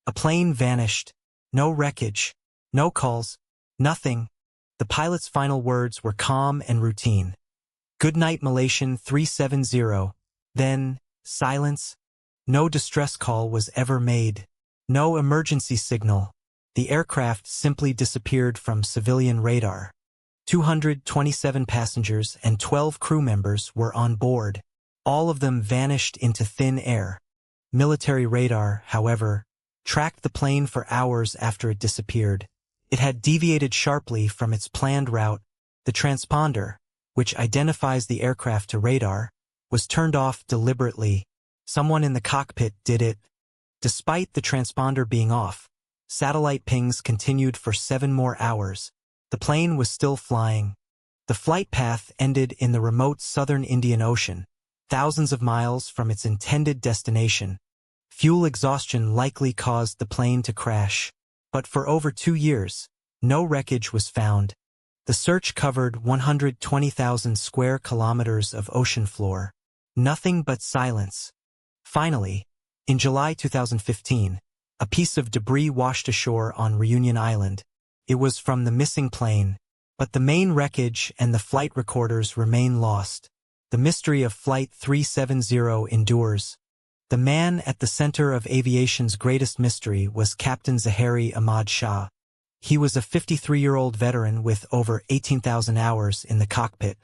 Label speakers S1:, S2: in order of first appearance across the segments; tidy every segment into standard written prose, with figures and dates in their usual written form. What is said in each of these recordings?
S1: A plane vanished. No wreckage. No calls. Nothing. The pilot's final words were calm and routine. "Good night, Malaysian 370. Then, silence. No distress call was ever made. No emergency signal. The aircraft simply disappeared from civilian radar. 227 passengers and 12 crew members were on board. All of them vanished into thin air. Military radar, however, tracked the plane for hours after it disappeared. It had deviated sharply from its planned route. The transponder, which identifies the aircraft to radar, was turned off deliberately. Someone in the cockpit did it. Despite the transponder being off, satellite pings continued for 7 more hours. The plane was still flying. The flight path ended in the remote southern Indian Ocean, thousands of miles from its intended destination. Fuel exhaustion likely caused the plane to crash. But for over 2 years, no wreckage was found. The search covered 120,000 square kilometers of ocean floor. Nothing but silence. Finally, in July 2015, a piece of debris washed ashore on Reunion Island. It was from the missing plane, but the main wreckage and the flight recorders remain lost. The mystery of Flight 370 endures. The man at the center of aviation's greatest mystery was Captain Zahari Ahmad Shah. He was a 53-year-old veteran with over 18,000 hours in the cockpit.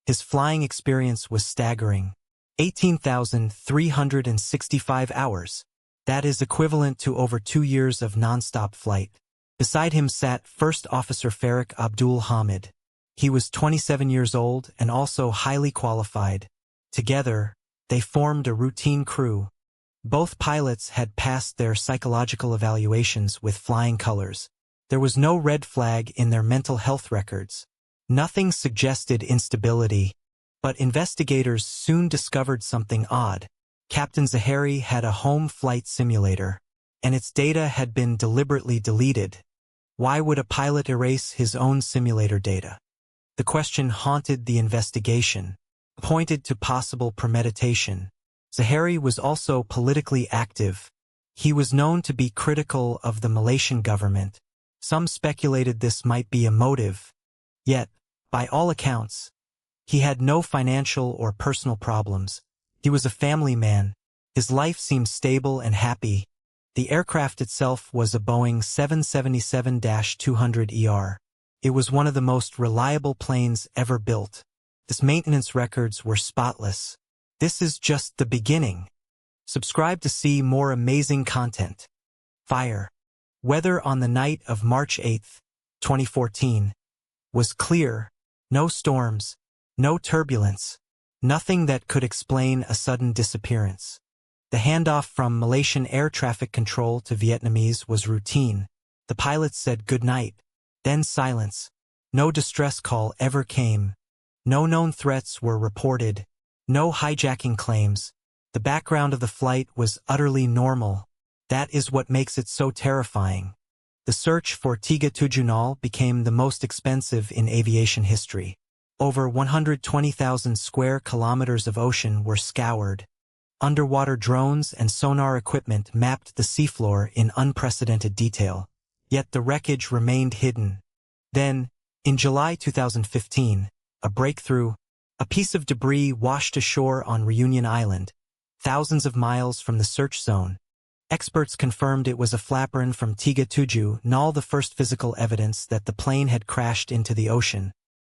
S1: His flying experience was staggering. 18,365 hours. That is equivalent to over 2 years of non-stop flight. Beside him sat First Officer Farik Abdul Hamid. He was 27 years old and also highly qualified. Together, they formed a routine crew. Both pilots had passed their psychological evaluations with flying colors. There was no red flag in their mental health records. Nothing suggested instability. But investigators soon discovered something odd. Captain Zahari had a home flight simulator, and its data had been deliberately deleted. Why would a pilot erase his own simulator data? The question haunted the investigation, pointed to possible premeditation. Zahari was also politically active. He was known to be critical of the Malaysian government. Some speculated this might be a motive. Yet, by all accounts, he had no financial or personal problems. He was a family man. His life seemed stable and happy. The aircraft itself was a Boeing 777-200ER. It was one of the most reliable planes ever built. Its maintenance records were spotless. This is just the beginning. Subscribe to see more amazing content. Fire. Weather on the night of March 8, 2014, was clear. No storms, no turbulence, nothing that could explain a sudden disappearance. The handoff from Malaysian air traffic control to Vietnamese was routine. The pilots said good night, then silence. No distress call ever came. No known threats were reported. No hijacking claims. The background of the flight was utterly normal. That is what makes it so terrifying. The search for 370 became the most expensive in aviation history. Over 120,000 square kilometers of ocean were scoured. Underwater drones and sonar equipment mapped the seafloor in unprecedented detail. Yet the wreckage remained hidden. Then, in July 2015, a breakthrough. A piece of debris washed ashore on Reunion Island, thousands of miles from the search zone. Experts confirmed it was a flaperon from 370, the first physical evidence that the plane had crashed into the ocean.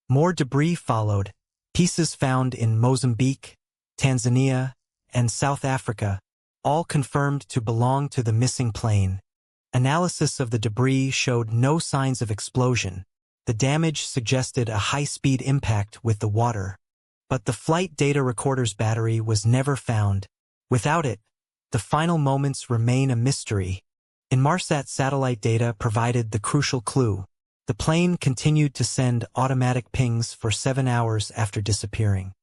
S1: More debris followed, pieces found in Mozambique, Tanzania, and South Africa, all confirmed to belong to the missing plane. Analysis of the debris showed no signs of explosion. The damage suggested a high-speed impact with the water. But the flight data recorder's battery was never found. Without it, the final moments remain a mystery. Inmarsat satellite data provided the crucial clue. The plane continued to send automatic pings for 7 hours after disappearing.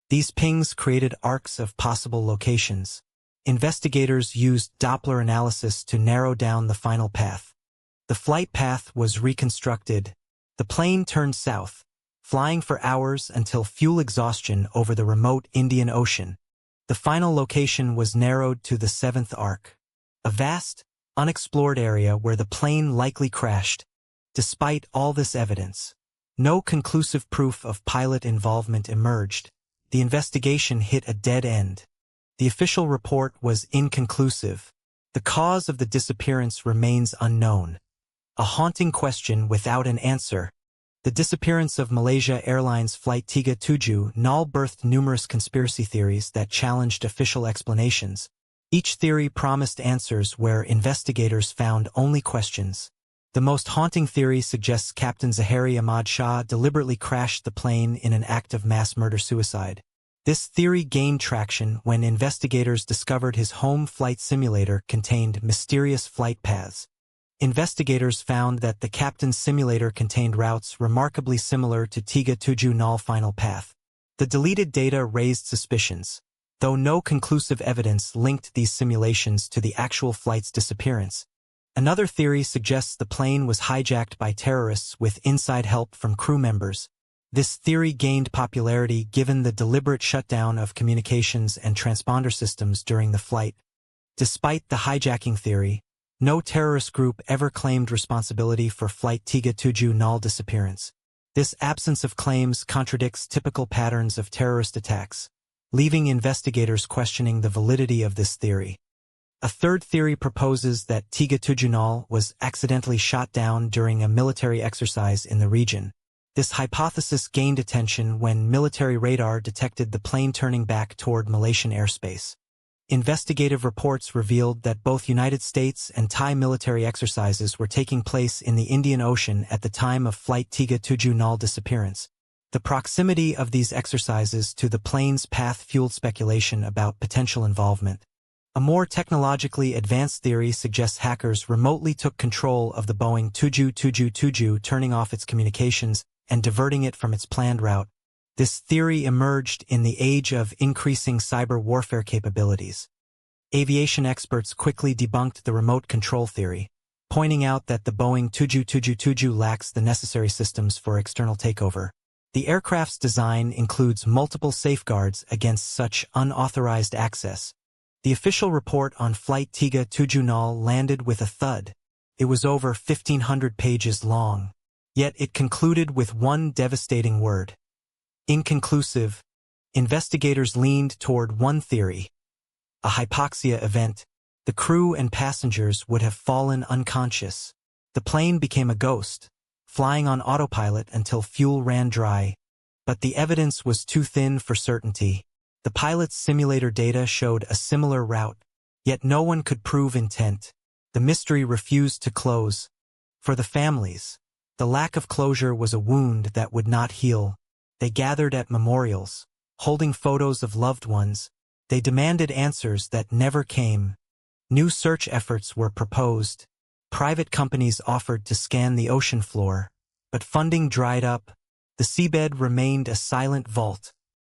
S1: These pings created arcs of possible locations. Investigators used Doppler analysis to narrow down the final path. The flight path was reconstructed. The plane turned south, flying for hours until fuel exhaustion over the remote Indian Ocean. The final location was narrowed to the 7th arc, a vast, unexplored area where the plane likely crashed. Despite all this evidence, no conclusive proof of pilot involvement emerged. The investigation hit a dead end. The official report was inconclusive. The cause of the disappearance remains unknown. A haunting question without an answer. The disappearance of Malaysia Airlines Flight 37 birthed numerous conspiracy theories that challenged official explanations. Each theory promised answers where investigators found only questions. The most haunting theory suggests Captain Zahari Ahmad Shah deliberately crashed the plane in an act of mass murder-suicide. This theory gained traction when investigators discovered his home flight simulator contained mysterious flight paths. Investigators found that the captain's simulator contained routes remarkably similar to 37 final path. The deleted data raised suspicions, though no conclusive evidence linked these simulations to the actual flight's disappearance. Another theory suggests the plane was hijacked by terrorists with inside help from crew members. This theory gained popularity given the deliberate shutdown of communications and transponder systems during the flight. Despite the hijacking theory, no terrorist group ever claimed responsibility for Flight 37 disappearance. This absence of claims contradicts typical patterns of terrorist attacks, leaving investigators questioning the validity of this theory. A third theory proposes that 37 was accidentally shot down during a military exercise in the region. This hypothesis gained attention when military radar detected the plane turning back toward Malaysian airspace. Investigative reports revealed that both United States and Thai military exercises were taking place in the Indian Ocean at the time of Flight 37 disappearance. The proximity of these exercises to the plane's path fueled speculation about potential involvement. A more technologically advanced theory suggests hackers remotely took control of the Boeing 737, turning off its communications and diverting it from its planned route. This theory emerged in the age of increasing cyber warfare capabilities. Aviation experts quickly debunked the remote control theory, pointing out that the Boeing 737 lacks the necessary systems for external takeover. The aircraft's design includes multiple safeguards against such unauthorized access. The official report on Flight 37 landed with a thud. It was over 1,500 pages long. Yet it concluded with one devastating word. Inconclusive. Investigators leaned toward one theory. A hypoxia event. The crew and passengers would have fallen unconscious. The plane became a ghost, flying on autopilot until fuel ran dry. But the evidence was too thin for certainty. The pilot's simulator data showed a similar route, yet no one could prove intent. The mystery refused to close. For the families, the lack of closure was a wound that would not heal. They gathered at memorials, holding photos of loved ones. They demanded answers that never came. New search efforts were proposed. Private companies offered to scan the ocean floor, but funding dried up. The seabed remained a silent vault.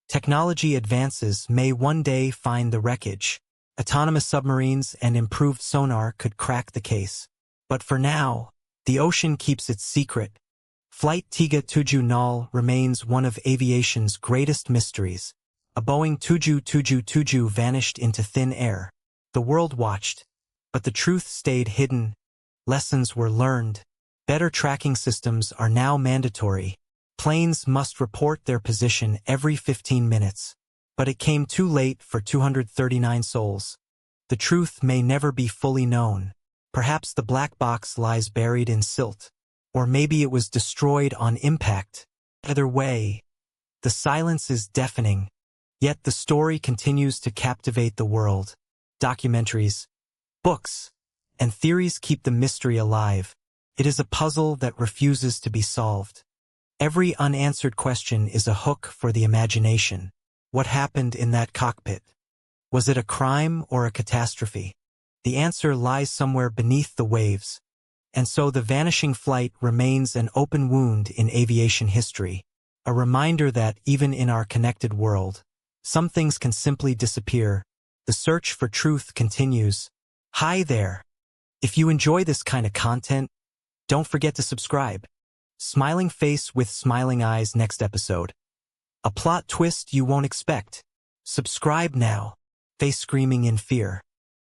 S1: Technology advances may one day find the wreckage. Autonomous submarines and improved sonar could crack the case. But for now, the ocean keeps its secret. Flight 37 remains one of aviation's greatest mysteries. A Boeing 737 vanished into thin air. The world watched, but the truth stayed hidden. Lessons were learned. Better tracking systems are now mandatory. Planes must report their position every 15 minutes. But it came too late for 239 souls. The truth may never be fully known. Perhaps the black box lies buried in silt. Or maybe it was destroyed on impact. Either way, the silence is deafening. Yet the story continues to captivate the world. Documentaries, books, and theories keep the mystery alive. It is a puzzle that refuses to be solved. Every unanswered question is a hook for the imagination. What happened in that cockpit? Was it a crime or a catastrophe? The answer lies somewhere beneath the waves. And so the vanishing flight remains an open wound in aviation history, a reminder that even in our connected world, some things can simply disappear. The search for truth continues. Hi there. If you enjoy this kind of content, don't forget to subscribe. Smiling face with smiling eyes next episode. A plot twist you won't expect. Subscribe now. Face screaming in fear.